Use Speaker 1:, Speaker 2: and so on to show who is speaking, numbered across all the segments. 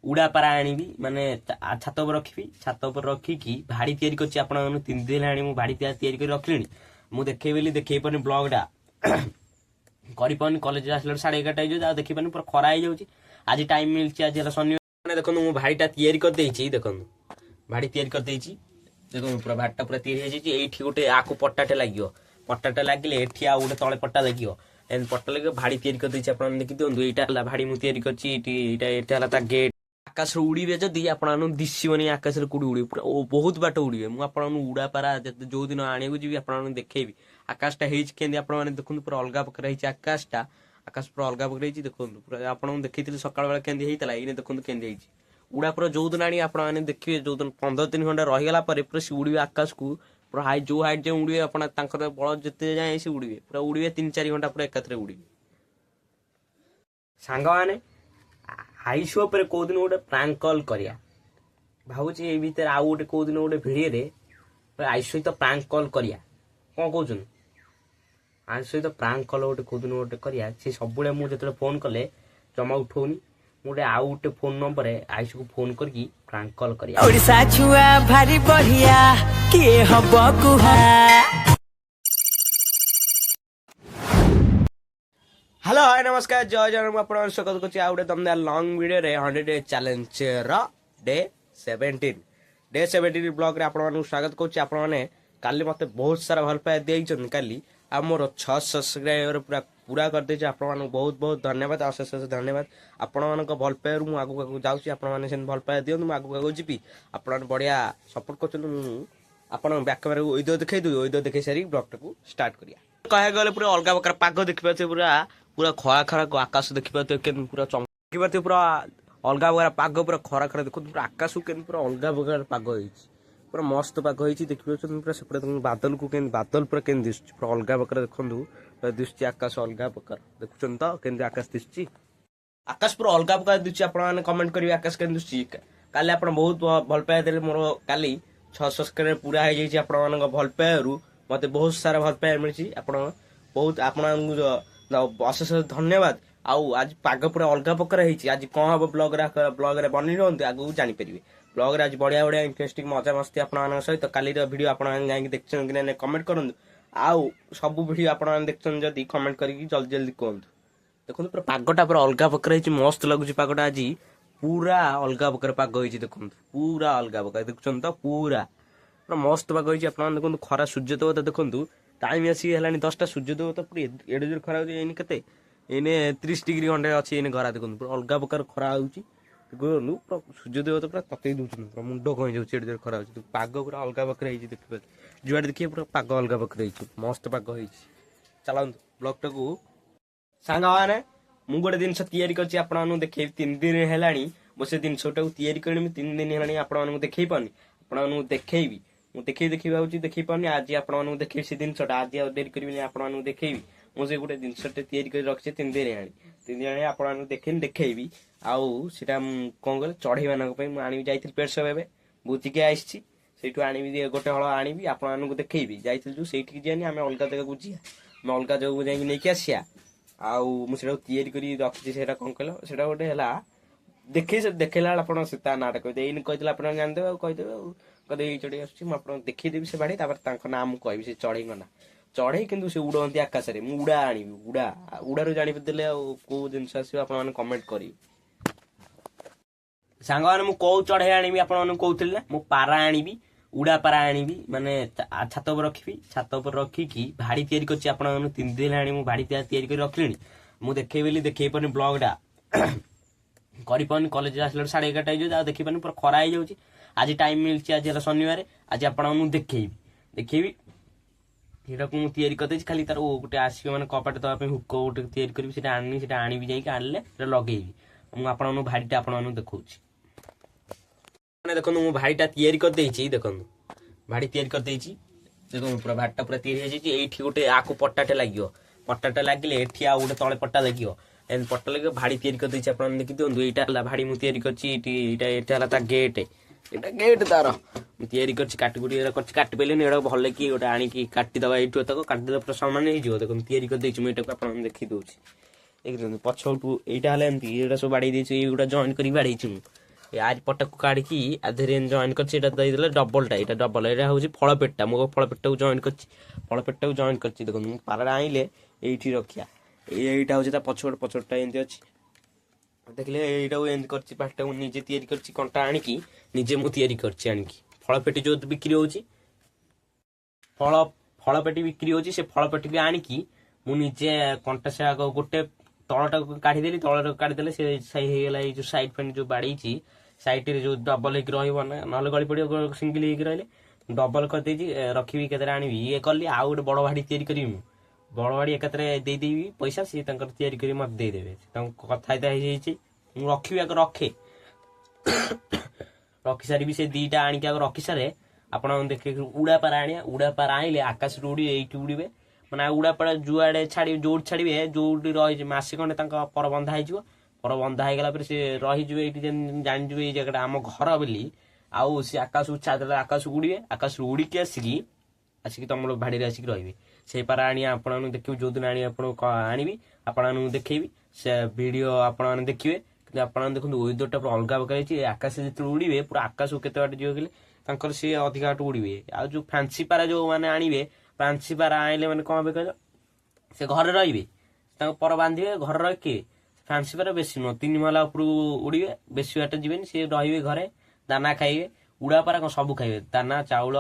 Speaker 1: उड़ा पारा आनी माने छात उपर रखी छात उपर रखिकी भाड़ी तैयारी करछि आपण 3 दिन आनी मु भाड़ी तैयारी कर रखलिनी मु देखै बेली देखै पानी ब्लॉगटा करि पानी कॉलेज आसला 11:30 जा देखि पानी पूरा खरा हो जाउछि आज टाइम मिलछि आज शनिवार माने देखो मु भाड़ीटा तैयारी कर देछि देखो भाड़ी तैयारी कर देछि देखो पूरा भाड़टा पूरा तैयारी हो जाइछि एठी गोटे आकु पट्टाटे लागियो पट्टाटे लागले एठी आ गोटे तळे पट्टा लागियो एन पट्टा लागियो भाड़ी तैयारी कर देछि आपण देखि दियंतु एटा हला भाड़ी मु तैयारी करछि एटा हला ता गेट आकाश उड़ीबे जदि आपण दिसिबनी आकाश रे कुडी उड़ी पूरा बहुत बाट उड़ीबे मु आपण उड़ा पारा जो दिन आने को जीवी आपण देखेबी आकाशटा हेइछ केंदी आपण माने देखुन पूरा अलगा पकर हेइछ आकाशटा आकाश पूरा अलगा पकर हेइछ देखुन पूरा आपण देखैतिले सकाळ बेला केंदी हेइतला इने देखुन केंदी हेइछ उड़ा पूरा जो दिन आनी आपण माने देखिबे जो दिन 15 दिन घंटा रहि गेला परे पूरा उड़ीबे आकाश को पूरा हाई जो हाइट जे उड़ीबे आपण तांकर बळ जते जाय से उड़ीबे पूरा उड़ीबे 3-4 घंटा पूरा एकत्रे उड़ीबे सांग माने आईशो पर को दिन गोटे प्रांक कॉल करिया भावुची ए भीतर आउ गोटे को दिन गोटे भिडियो रे आई सहित प्रांक कॉल करिया कोन कहउछन आई सहित प्रांक कॉल गोटे को दिन गोटे करिया से सबुले मु जतले फोन कले जमा उठौनी मोटे आउ गोटे फोन नंबर आईशो को फोन करकी प्रांक कॉल करिया
Speaker 2: ओडिसा छुआ भारी बढ़िया के हबो कुहा
Speaker 1: हेलो हाय नमस्कार जय जगन्नाथ आपण स्वागत करछि आ गोटे दमदार लॉन्ग वीडियो रे 100 डे चैलेंज रो डे 17 ब्लॉग रे आपण मानु स्वागत करछि आपण माने काली मते बहुत सारा भल पाए देइछन काली आ मोर 6 सब्सक्राइबर पूरा कर देछि आपण मानु बहुत बहुत धन्यवाद अशेष धन्यवाद आपण मानक भल पाए मु आगु आगु जाउछि आपण माने सेन भल पाए दियनु मु आगु आगु जिपि आपण माने बढ़िया सपोर्ट करछन मु आपण बैक कैमरा ओइदो देखै दउ ओइदो देखै सारी ब्लॉग को स्टार्ट करिया कहे गले पूरा अलगा प्रकार पाग देखि पाछे पूरा खरा खरा आकाश देखि पाते केन पूरा चमकी पाते पूरा अलगा प्रकार पाग पूरा खरा खरा देखो पूरा आकाश केन पूरा अलगा प्रकार पाग होइछि पूरा मस्त पाग होइछि देखि पाछन पूरा सेपटे बादल को केन बादल पूरा केन दिसछि पूरा अलगा प्रकार देखंदु दिसछि आकाश अलगा प्रकार देखुछन त केन आकाश दिसछि आकाश पूरा अलगा प्रकार दिसछि आपण माने कमेंट करिवे आकाश केन दिसछि काली आपण बहुत भल पाए देले मोर काली 6 सब्सक्राइबर पूरा हो जाइछि आपण मानक भल पाएरु मते बहुत सारा भल पाए मिलछि आपण बहुत आपण अशेष धन्यवाद आउ आज पाग पूरा अलगा प्रकार होइछि आज कोन हम ब्लॉग रे बनि रहंते आगु जानि परिबे ब्लॉग रे आज बढ़िया बढ़िया इंटरेस्टिंग मजा मस्ती आपण मानक सहित काली रो वीडियो आपण माने जाई देखछन कि नै कमेंट करन आउ सब वीडियो आपण माने देखछन जदी कमेंट करिकि जल्दी जल्दी कहंतु देखो पूरा पागटा पूरा अलगा प्रकार होइछि मस्त लागुछि पागटा आज पूरा अलगा प्रकार पाग होइछि देखो पूरा अलगा प्रकार देखछन त पूरा मस्त पाग होइछि आपण माने देखो खरा सूर्य देवता देखंतु टाइम आसी हेलानी 10टा सूर्य देवता पूरा एडे जोर खरा होइछि एने केते एने 30 डिग्री घंटे अछि एने घरा देखंतु पूरा अलगा प्रकार खरा होउछि देखंतु पूरा सूर्य देवता पूरा ततै दुछन पूरा मुंडो कहि जाउछि एडे जोर खरा होउछि पाग पूरा अलगा प्रकार होइछि देखिबे जुआड देखिए पूरा पाग अलगा प्रकार होइछि मस्त पाग होइछि चलांतु ब्लॉग टाकू सांगा माने मु गोटे दिन तैयारी करछि आपण मानु देखै 3 दिन हेलानी मो से दिन छोटा तैयारी करनी 3 दिन हेलानी आपण मानु देखै पानी आपण मानु देखैबी मु देखै बाउची देखै पानी आज आपण मानु देखै से दिन छोटा आज डेरी करबिनी आपण मानु देखैबी मु से गोटे दिन छोटे तैयारी कर रखछि 3 दिन आनी 3 दिन आनी आपण मानु देखैन देखैबी आउ सेटा कोन गले चढ़ै मानक पई मु आनी जाइथिल पेरसो बेबे बुची के आइछि सेठु आनी गोटे हळ आनीबी आपण मानु देखैबी जाइथिल जो सेठी जियानी हम अलगा जगह गुजिया हम अलगा जगह जाई नै के आसिया आउ मु सेटा तैयारी करी रखछि सेटा कोन कलो सेटा गोटे हला देखै से देखैला आपण सीता नाटक कहि एइन कहितला आपण जान देबे कहि देबे कदे चढ़ी आछि म आपण देखि देबी से बाड़ी तापर तांको नाम कहबी से चढ़ै गना चढ़ै किंतु से उड़ंती आकाश रे मु उड़ा आनी उड़ा रो जानि देले को जिंस आसी आपण माने कमेंट करी सांग माने मु को चढ़ै आनीबी आपण माने कहउथिले मु पारा आनीबी उड़ा पारा आनीबी माने छात उपर रखिबी छात उपर रखिकी भाड़ी तैयारी करछि आपण माने 3 दिन आनी मु भाड़ी तैयारी कर रखलिनी मु देखै बेली देखै पानी ब्लॉगटा करि पानी कॉलेज आसला 11:30 जा देखि पानी पूरा खरा हो जाउछि आज टाइम मिलछि आज शनिवार आज आपण देखैबी एटा को मु तैयारी करदै खाली तार ओ गोटे आसी माने कपाट दवा पे हुक गोटे तैयारी करबी सेटा आनी सेटा आनी जाई के आनले सेटा लगेबी मु आपण भाड़ीटा आपण देखौछि माने देखो मु भाड़ीटा तैयारी कर देछि देखो भाड़ी तैयारी कर देछि देखो पूरा भाड़ीटा पूरा तैयारी हो जाइछि एठी गोटे आकु पट्टाटे लागियो पट्टाटे लागले एठी आ गोटे तळे पट्टा लागियो एन पट्टा लागियो भाड़ी तैयारी कर देछि आपण देखि दियंतु एटा हला भाड़ी मु तैयारी करछि एटा हला ता गेट एटा गेट तार तैयारी करछि काटी गुडी करछि काटी पेलेनी एडा भले की गोटे आनी की काटी दबा एठो तक काटी दबा पूरा सामान हे जिवो देखो तैयारी कर देछि मु एटा को आपण देखि दोछि ଦେଖୁଛନ୍ତି ପଛପଟୁ ଏଇଟା ହେଲେ ଏମିତି ଏଇଟା ସବୁ ବାଡ଼େଇ ଦେଇଛି, ଏଇଗୁଡ଼ା ଜଏନ୍ କରିକି ବାଡ଼େଇଛି ମୁଁ। ଏ ଆରି ପଟାକୁ କାଢ଼ିକି ଆଧରେ ଜଏନ୍ କରିଛି, ଏଇଟା ଦେଇଦେଲେ ଡବଲଟା, ଏଇଟା ଡବଲ, ଏଇଟା ହେଉଛି ଫଳ ପେଟଟା। ମୁଁ ଫଳ ପେଟଟାକୁ ଜଏନ୍ କରିଛି, ଫଳ ପେଟଟାକୁ ଜଏନ୍ କରିଛି। ଦେଖନ୍ତୁ ମୁଁ ପାରାଟା ଆଣିଲେ ଏଇଠି ରଖିବା, ଏଇଟା ହେଉଛି ତା ପଛପଟଟା ଏମିତି ଅଛି। ଦେଖିଲେ ଏଇଟାକୁ ଏମିତି କରିଛି, ପାଟିଟାକୁ ନିଜେ ତିଆରି କରିଛି, କଣ୍ଟା ଆଣିକି ନିଜେ ମୁଁ ତିଆରି କରିଛି ଆଣିକି। ଫଳ ପେଟି ଯେଉଁ ବିକ୍ରି ହେଉଛି, ଫଳ ପେଟି ବିକ୍ରି ହେଉଛି, ସେ ଫଳ ପେଟିକି ଆଣିକି ମୁଁ ନିଜେ କଣ୍ଟା ସେ ଆଗ ଗୋଟେ ତଳଟାକୁ କାଢ଼ିଦେଲି, ତଳଟାକୁ କାଢ଼ିଦେଲେ ସେ ହେଇଗଲା। ଏଇ ଯେଉଁ ସାଇଡ୍ ଫାଇଡ୍ ଯେଉଁ ବାଡ଼େଇଛି ସାଇଡ୍ରେ ଯେଉଁ ଡବଲ ହେଇକି ରହିବ ନା, ନହେଲେ ଗଳି ପଡ଼ିବ, ସିଙ୍ଗିଲ ହେଇକି ରହିଲେ। ଡବଲ କରିଦେଇଛି, ରଖିବି କେତେଟା ଆଣିବି ଇଏ କଲି। ଆଉ ଗୋଟେ ବଡ଼ ଭାଡ଼ି ତିଆରି କରିବି ମୁଁ, ବଡ଼ ଭାଡ଼ି ଏକାଥରେ ଦେଇଦେବି ପଇସା, ସିଏ ତାଙ୍କର ତିଆରି କରି ମୋତେ ଦେଇଦେବେ। ତାଙ୍କୁ କଥାବାର୍ତ୍ତା ହେଇଯାଇଛି, ମୁଁ ରଖିବି ଆଗ ରଖେ ରଖିସାରିବି, ସେ ଦୁଇଟା ଆଣିକି ଆଗ ରଖିସାରେ। ଆପଣ ଦେଖି ଉଡ଼ାପାରା ଆଣିବା, ଉଡ଼ାପାରା ଆଣିଲେ ଆକାଶରୁ ଉଡ଼ିବେ, ଏଇଠି ଉଡ଼ିବେ, ମାନେ ଉଡ଼ାପାରା ଯୁଆଡ଼େ ଛାଡ଼ିବେ, ଯୋଉଠି ଛାଡ଼ିବେ, ଯୋଉଠି ରହିଛି ମାସେ ଖଣ୍ଡେ ତାଙ୍କ ପର ବନ୍ଧା ହେଇଯିବ। ପର ବନ୍ଧା ହେଇଗଲା ପରେ ସେ ରହିଯିବେ ଏଇଠି, ଜାଣିଯିବେ ଏଇ ଜାଗାଟା ଆମ ଘର ବୋଲି। ଆଉ ସେ ଆକାଶକୁ ଛାଡ଼ିଦେଲେ ଆକାଶକୁ ଉଡ଼ିବେ, ଆକାଶରୁ ଉଡ଼ିକି ଆସିକି ତମର ଭାଡ଼ିରେ ଆସିକି ରହିବେ। ସେଇ ପାରା ଆଣିବା ଆପଣମାନଙ୍କୁ ଦେଖିବି, ଯୋଉଦିନ ଆଣିବି ଆପଣଙ୍କୁ ଆଣିବି, ଆପଣମାନଙ୍କୁ ଦେଖେଇବି। ସେ ଭିଡ଼ିଓ ଆପଣମାନେ ଦେଖିବେ। କିନ୍ତୁ ଆପଣମାନେ ଦେଖନ୍ତୁ ୱେଦରଟା ପୁରା ଅଲଗା ପ୍ରକାର ହେଇଛି। ଆକାଶରେ ଯେତେବେଳେ ଉଡ଼ିବେ, ପୁରା ଆକାଶକୁ କେତେ ବାଟ ଯିବ କହିଲେ, ତାଙ୍କର ସିଏ ଅଧିକା ବାଟ ଉଡ଼ିବେ। ଆଉ ଯେଉଁ ଫ୍ୟାନ୍ସି ପାରା ଯେଉଁମାନେ ଆଣିବେ, ଫ୍ୟାନ୍ସି ପାରା ଆଣିଲେ ମାନେ କ'ଣ হবে କହିଲ, ସେ ଘରେ ରହିବେ, ତାଙ୍କ ପର ବାନ୍ଧିବେ, ଘରେ ରଖିବେ। ଫ୍ୟାନ୍ସି ପାରା ବେଶୀ ନୁହଁ, 3 ମହଲା ଉପରକୁ ଉଡ଼ିବେ, ବେଶୀ ବାଟ ଯିବେନି, ସିଏ ରହିବେ ଘରେ, ଦାନା ଖାଇବେ। ଉଡ଼ା ପାରା କ'ଣ ସବୁ ଖାଇବେ, ଦାନା, ଚାଉଳ,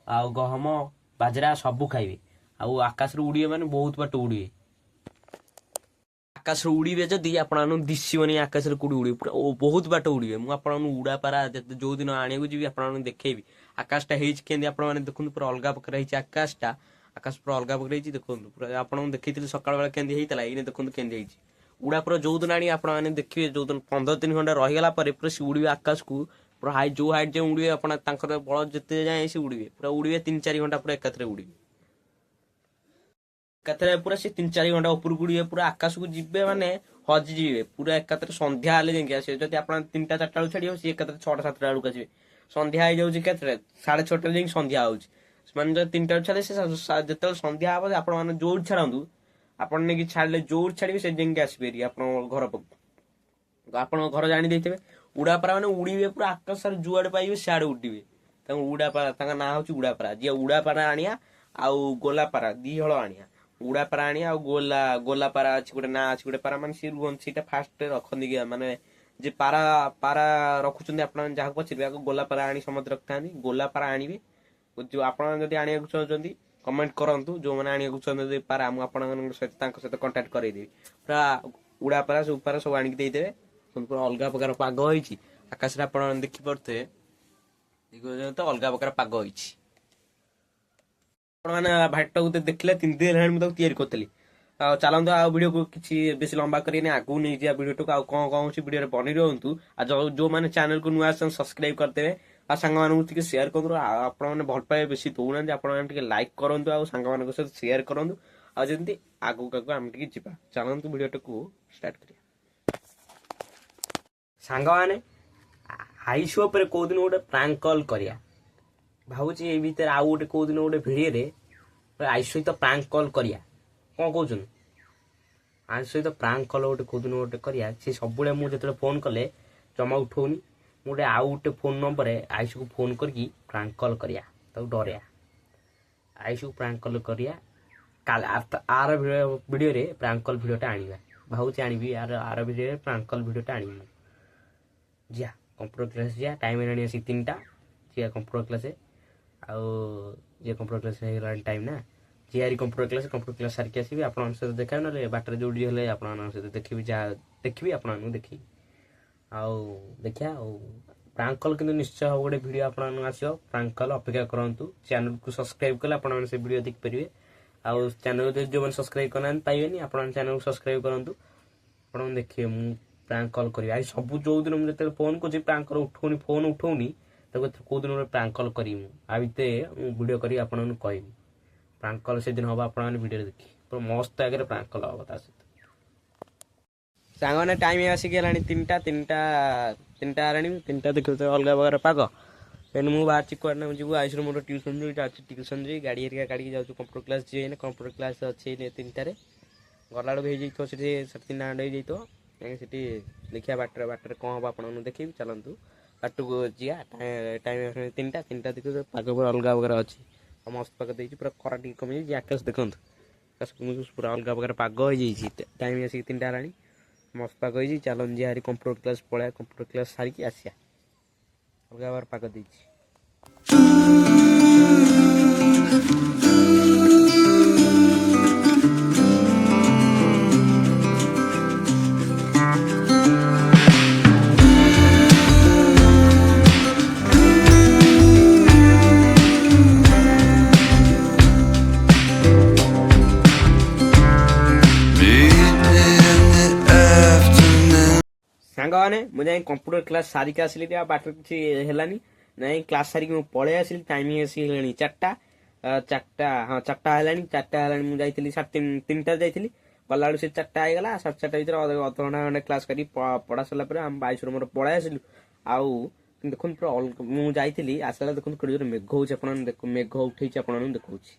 Speaker 1: ଆଉ ଗହମ, ବାଜରା ସବୁ ଖାଇବେ। ଆଉ ଆକାଶରୁ ଉଡ଼ିବେ ମାନେ ବହୁତ ବାଟ ଉଡ଼ିବେ। ଆକାଶରୁ ଉଡ଼ିବେ ଯଦି ଆପଣମାନଙ୍କୁ ଦିଶିବନି ଆକାଶରେ କୋଉଠି ଉଡ଼ିବେ, ପୁରା ବହୁତ ବାଟ ଉଡ଼ିବେ। ମୁଁ ଆପଣଙ୍କୁ ଉଡ଼ାପାରା ଯୋଉଦିନ ଆଣିବାକୁ ଯିବି ଆପଣଙ୍କୁ ଦେଖେଇବି ଆକାଶଟା ହେଇଛି କେମିତି। ଆପଣମାନେ ଦେଖନ୍ତୁ ପୁରା ଅଲଗା ପ୍ରକାର ହେଇଛି ଆକାଶଟା, ଆକାଶ ପୁରା ଅଲଗା ପ୍ରକାର ହେଇଛି। ଦେଖନ୍ତୁ ପୁରା ଆପଣଙ୍କୁ ଦେଖେଇଥିଲି ସକାଳ ବେଳେ କେମିତି ହେଇଥିଲା, ଏଇନେ ଦେଖନ୍ତୁ କେମିତି ହେଇଛି। ଉଡ଼ା ପୁରା ଯୋଉଦିନ ଆଣିବେ ଆପଣମାନେ ଦେଖିବେ, ଯୋଉଦିନ 15 ଦିନ ଖଣ୍ଡେ ରହିଗଲା ପରେ ପୁରା ସେ ଉଡ଼ିବେ ଆକାଶକୁ, ପୁରା ଯୋଉ ହାଇଟ୍ ଯାଏଁ ଉଡ଼ିବେ, ଆପଣ ତାଙ୍କର ବଳ ଯେତେ ଯାଏଁ ସେ ଉଡ଼ିବେ, ପୁରା ଉଡ଼ିବେ 3-4 ଘଣ୍ଟା ପୁରା ଏକାଥରେ ଉଡ଼ିବେ। ଏକାଥରେ ପୁରା ସେ 3-4 ଘଣ୍ଟା ଉପରକୁ ଉଡ଼ିବେ, ପୁରା ଆକାଶକୁ ଯିବେ ମାନେ ହଜିଯିବେ। ପୁରା ଏକାଥରେ ସନ୍ଧ୍ୟା ହେଲେ ଯାଇକି ଆସିବେ। ଯଦି ଆପଣ 3ଟା-4ଟା ବେଳକୁ ଛାଡ଼ିବ, ସିଏ ଏକାଥରେ 6ଟା-7ଟା ବେଳକୁ ଆସିବେ। ସନ୍ଧ୍ୟା ହେଇଯାଉଛି କେତେବେଳେ, 6:30ରେ ଯାଇକି ସନ୍ଧ୍ୟା ହେଉଛି। ସେମାନେ ଯଦି 3ଟା ବେଳକୁ ଛାଡ଼ିଲେ, ସେ ଯେତେବେଳେ ସନ୍ଧ୍ୟା ହବ ଆପଣ ମାନେ ଯୋଉଠି ଛାଡ଼ନ୍ତୁ, ଆପଣ ନେଇକି ଛାଡ଼ିଲେ ଯୋଉଠି ଛାଡ଼ିବେ ସେ ଯାଇକି ଆସିପାରିବେ ଆପଣଙ୍କ ଘର ପାଖକୁ। ଆପଣଙ୍କ ଘର ଜାଣି ଦେଇଥିବେ। ଉଡ଼ାପାରା ମାନେ ଉଡ଼ିବେ, ପୁରା ଆକାଶରେ ଯୁଆଡ଼େ ପାଇବେ ସିଆଡ଼େ ଉଡ଼ିବେ। ତାଙ୍କୁ ଉଡ଼ାପାରା, ତାଙ୍କ ନାଁ ହେଉଛି ଉଡ଼ାପାରା। ଯିଏ ଉଡ଼ାପାରା ଆଣିବା ଆଉ ଗୋଲାପାରା ଦିହଳ ଆଣିବା। ଉଡ଼ାପାରା ଆଣିବା ଆଉ ଗୋଲାପାରା ଅଛି ଗୋଟେ ନାଁ ଅଛି, ଗୋଟେ ପାରା ମାନେ ସିଏ ରୁହନ୍ତି, ସେଇଟା ଫାଷ୍ଟରେ ରଖନ୍ତି ମାନେ ଯେ ପାରା ରଖୁଛନ୍ତି ଆପଣ ଯାହାକୁ ପଚାରିବେ, ଆଗ ଗୋଲାପାରା ଆଣି ସମସ୍ତେ ରଖିଥାନ୍ତି। ଗୋଲାପାରା ଆଣିବେ। ଯୋଉ ଆପଣ ଯଦି ଆଣିବାକୁ ଚାହୁଁଛନ୍ତି କମେଣ୍ଟ କରନ୍ତୁ, ଯୋଉମାନେ ଆଣିବାକୁ ଚାହୁଁଛନ୍ତି ପାରା, ମୁଁ ଆପଣମାନଙ୍କ ସହିତ ତାଙ୍କ ସହିତ କଣ୍ଟାକ୍ଟ କରେଇଦେବି। ପୁରା ଉଡ଼ାପାରା ସୁପାରା ସବୁ ଆଣିକି ଦେଇଦେବେ। ପୁରା ଅଲଗା ପ୍ରକାର ପାଗ ହେଇଛି ଆକାଶରେ, ଆପଣ ଦେଖିପାରୁଥିବେ, ତ ଅଲଗା ପ୍ରକାର ପାଗ ହେଇଛି। ଆପଣମାନେ ଭାଇଟାକୁ ଦେଖିଲେ 3 ଦିନ ହେଲାଣି ମୁଁ ତାକୁ ତିଆରି କରିଥିଲି। ଆଉ ଚାଲନ୍ତୁ ଆଉ ଭିଡ଼ିଓକୁ କିଛି ବେଶୀ ଲମ୍ବା କରିବେନି, ଆଗକୁ ନେଇଯିବା ଭିଡ଼ିଓଟାକୁ। ଆଉ କ'ଣ ହେଉଛି ଭିଡ଼ିଓରେ ବନି ରୁହନ୍ତୁ। ଆଉ ଯୋଉମାନେ ଚ୍ୟାନେଲକୁ ନୂଆ ଆସଛନ୍ତି ସବସ୍କ୍ରାଇବ୍ କରିଦେବେ, ଆଉ ସାଙ୍ଗମାନଙ୍କୁ ଟିକେ ସେୟାର କରନ୍ତୁ। ଆଉ ଆପଣମାନେ ଭଲ ପାଇବା ବେଶୀ ଦଉନାହାନ୍ତି, ଆପଣମାନେ ଟିକେ ଲାଇକ୍ କରନ୍ତୁ, ଆଉ ସାଙ୍ଗମାନଙ୍କ ସହିତ ସେୟାର କରନ୍ତୁ। ଆଉ ଯେମିତି ଆଗକୁ ଆମେ ଟିକେ ଯିବା। ଚାଲନ୍ତୁ ଭିଡ଼ିଓଟାକୁ ଷ୍ଟାର୍ଟ କରିବା। ସାଙ୍ଗମାନେ ଆଇସୁ ଉପରେ କୋଉଦିନ ଗୋଟେ ପ୍ରାଙ୍କ କଲ୍ କରିବା ଭାବୁଛି। ଏଇ ଭିତରେ ଆଉ ଗୋଟେ କୋଉଦିନ ଗୋଟେ ଭିଡ଼ିଓରେ ଆଇସୁ ସହିତ ପ୍ରାଙ୍କ କଲ୍ କରିବା, କ'ଣ କହୁଛନ୍ତି? ଆଇସୁ ସହିତ ପ୍ରାଙ୍କ କଲ୍ ଗୋଟେ କୋଉଦିନ ଗୋଟେ କରିବା। ସେ ସବୁବେଳେ ମୁଁ ଯେତେବେଳେ ଫୋନ୍ କଲେ ଜମା ଉଠଉନି। ମୁଁ ଗୋଟେ ଆଉ ଗୋଟେ ଫୋନ୍ ନମ୍ବରରେ ଆଇସୁକୁ ଫୋନ୍ କରିକି ପ୍ରାଙ୍କ କଲ୍ କରିବା, ତାକୁ ଡରେଇବା। ଆଇସୁକୁ ପ୍ରାଙ୍କ କଲ୍ କରିବା। ଆର ଭିଡ଼ିଓରେ ପ୍ରାଙ୍କ କଲ୍ ଭିଡ଼ିଓଟା ଆଣିବା ଭାବୁଛି, ଆଣିବି ଆର ଭିଡ଼ିଓରେ ପ୍ରାଙ୍କ କଲ୍ ଭିଡ଼ିଓଟା ଆଣିବି। ଯିଆ କମ୍ପ୍ୟୁଟର କ୍ଲାସ୍ ଯିଆ, ଟାଇମ୍ ହେଲାଣି ଆସିକି 3ଟା। ଯିଆ କମ୍ପ୍ୟୁଟର କ୍ଲାସ୍, ଆଉ ଯିଏ କମ୍ପ୍ୟୁଟର କ୍ଲାସ୍ ହେଇଗଲାଣି ଟାଇମ୍ ନା, ଯିଆରି କମ୍ପ୍ୟୁଟର କ୍ଲାସ୍ ସାରିକି ଆସିବି। ଆପଣମାନଙ୍କ ସହିତ ଦେଖାବି, ନହେଲେ ବାଟରେ ଯୋଉଠି ହେଲେ ଆପଣମାନଙ୍କ ସହିତ ଦେଖିବି, ଯାହା ଦେଖିବି ଆପଣମାନଙ୍କୁ ଦେଖିବି। ଆଉ ଦେଖିଆ ଆଉ ପ୍ରାଙ୍କ କଲ୍ କିନ୍ତୁ ନିଶ୍ଚୟ ହବ, ଗୋଟେ ଭିଡ଼ିଓ ଆପଣମାନଙ୍କୁ ଆସିବ। ପ୍ରାଙ୍କ କଲ୍ ଅପେକ୍ଷା କରନ୍ତୁ। ଚ୍ୟାନେଲକୁ ସବସ୍କ୍ରାଇବ୍ କଲେ ଆପଣମାନେ ସେ ଭିଡ଼ିଓ ଦେଖିପାରିବେ। ଆଉ ଚ୍ୟାନେଲ ଯୋଉମାନେ ସବସ୍କ୍ରାଇବ୍ କରିନାହାନ୍ତି ପାଇବେନି, ଆପଣମାନେ ଚ୍ୟାନେଲକୁ ସବସ୍କ୍ରାଇବ୍ କରନ୍ତୁ, ଆପଣମାନେ ଦେଖିବେ ମୁଁ ପ୍ରାଙ୍କ କଲ୍ କରିବି। ଆଜି ସବୁ ଯୋଉଦିନ ମୁଁ ଯେତେବେଳେ ଫୋନ୍ କରୁଛି ପ୍ରାଙ୍କ କଲ୍ ଫୋନ୍ ଉଠଉନି, ତାକୁ କୋଉଦିନ ଗୋଟେ ପ୍ରାଙ୍କ କଲ୍ କରିବି। ମୁଁ ଆ ଭିତରେ ମୁଁ ଭିଡ଼ିଓ କରିକି ଆପଣମାନଙ୍କୁ କହିବି। ପ୍ରାଙ୍କ କଲ୍ ସେଦିନ ହବ, ଆପଣମାନେ ଭିଡ଼ିଓରେ ଦେଖିବେ। ପୁରା ମସ୍ତ ଆଗରେ ପ୍ରାଙ୍କ କଲ୍ ହବ ତା ସହିତ। ସାଙ୍ଗମାନେ ଟାଇମ୍ ଆସିକି ହେଲାଣି 3ଟା ହେଲାଣି। 3ଟା ଦେଖିବ ଅଲଗା ପ୍ରକାର ପାଗ। ତେଣୁ ମୁଁ ବାହାରିଛି କୁଆଡ଼େ ଯିବୁ। ଆଇସୁର ମୋର ଟ୍ୟୁସନ୍ ଯିବି, ଟ୍ୟୁସନ୍ ଯିବି, ଗାଡ଼ି ହେରିକା କାଢ଼ିକି ଯାଉଛୁ କମ୍ପ୍ୟୁଟର କ୍ଲାସ୍ ଯିବି। କମ୍ପ୍ୟୁଟର କ୍ଲାସ୍ ଅଛି 3ଟାରେ। ଗଲାବେଳକୁ ହେଇଯାଇଥିବ ସେଠି 3:30 ଖଣ୍ଡେ ହେଇଯାଇଥିବ। ଯାଇକି ସେଠି ଦେଖିବା ବାଟରେ କ'ଣ ହେବ ଆପଣଙ୍କୁ ଦେଖେଇବି। ଚାଲନ୍ତୁ ବାଟକୁ ଯିବା। ଟାଇମ୍ 3ଟା ଦେଖିବ ପାଗ ପୁରା ଅଲଗା ପ୍ରକାର ଅଛି। ମସ୍ତ ପାଗ ଦେଇଛି, ପୁରା ଖରା ଟିକେ କମିଯାଇଛି। ଆକାଶ ଦେଖନ୍ତୁ, ଆକାଶ ପୁରା ଅଲଗା ପ୍ରକାର ପାଗ ହେଇଯାଇଛି। ଟାଇମ୍ ଆସିକି 3ଟା ହେଲାଣି, ମସ୍ତ ପାଗ ହେଇଛି। ଚାଲନ୍ତୁ ଯିବା ହାରି କମ୍ପ୍ୟୁଟର କ୍ଲାସ୍ ପଳେଇବା, କମ୍ପ୍ୟୁଟର କ୍ଲାସ୍ ସାରିକି ଆସିବା। ଅଲଗା ପ୍ରକାର ପାଗ ଦେଇଛି। ସାଙ୍ଗମାନେ ମୁଁ ଯାଇ କମ୍ପ୍ୟୁଟର କ୍ଲାସ୍ ସାରିକି ଆସିଲି। ଆଉ ବାଟରେ କିଛି ହେଲାନି, ନାଇଁ କ୍ଲାସ୍ ସାରିକି ମୁଁ ପଳେଇ ଆସିଲି। ଟାଇମିଂ ଆସିଲାଣି 4ଟା ହେଲାଣି। 4ଟା ହେଲାଣି, ମୁଁ ଯାଇଥିଲି 3:30 ଯାଇଥିଲି। ଗଲାବେଳକୁ ସେ 4ଟା ହେଇଗଲା। 4:30 ଭିତରେ ଅଧଘଣ୍ଟା ଖଣ୍ଡେ କ୍ଲାସ୍ କରି ପଢ଼ା ସରିଲା ପରେ ଆମେ 22 ମୋର ପଳେଇ ଆସିଲୁ। ଆଉ ଦେଖନ୍ତୁ ପୁରା ମୁଁ ଯାଇଥିଲି ଆସିଲା ଦେଖନ୍ତୁ କେଡ଼େ ଜୋରେ ମେଘ ହେଉଛି। ଆପଣମାନେ ମେଘ ଉଠେଇଛି, ଆପଣମାନଙ୍କୁ ଦେଖଉଛି।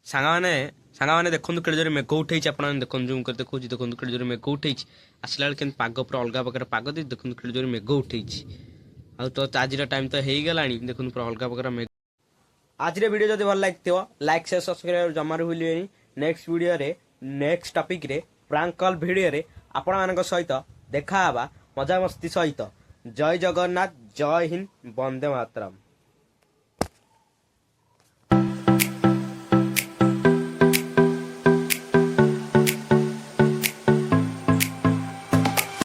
Speaker 1: ସାଙ୍ଗମାନେ ଦେଖନ୍ତୁ କେଡ଼େ ଜୋରେ ମେଘ ଉଠେଇଛି। ଆପଣମାନେ ଦେଖନ୍ତୁ, ଜୁମ୍ କରି ଦେଖଉଛି। ଦେଖନ୍ତୁ କେଡ଼େ ଜୋରେ ମେଘ ଉଠେଇଛି। ଆସିଲା ବେଳେ କେମିତି ପାଗ ପୁରା ଅଲଗା ପ୍ରକାର ପାଗ ଦେଇ ଦେଖନ୍ତୁ କେଡ଼େ ଜୋରେ ମେଘ ଉଠେଇଛି। ଆଉ ତ ଆଜିର ଟାଇମ୍ ତ ହେଇଗଲାଣି। ଦେଖନ୍ତୁ ପୁରା ଅଲଗା ପ୍ରକାର ମେଘ। ଆଜିର ଭିଡ଼ିଓ ଯଦି ଭଲ ଲାଗିଥିବ ଲାଇକ୍ ସେୟାର ସବସ୍କ୍ରାଇବ୍ ଜମାରୁ ଭୁଲିବେନି। ନେକ୍ସଟ ଭିଡ଼ିଓରେ ନେକ୍ସଟ ଟପିକ୍ରେ ପ୍ରାଙ୍କ କଲ୍ ଭିଡ଼ିଓରେ ଆପଣମାନଙ୍କ ସହିତ ଦେଖାହେବା ମଜାମସ୍ତି ସହିତ। ଜୟ ଜଗନ୍ନାଥ, ଜୟ ହିନ୍ଦ, ବନ୍ଦେ ମାତରମ୍।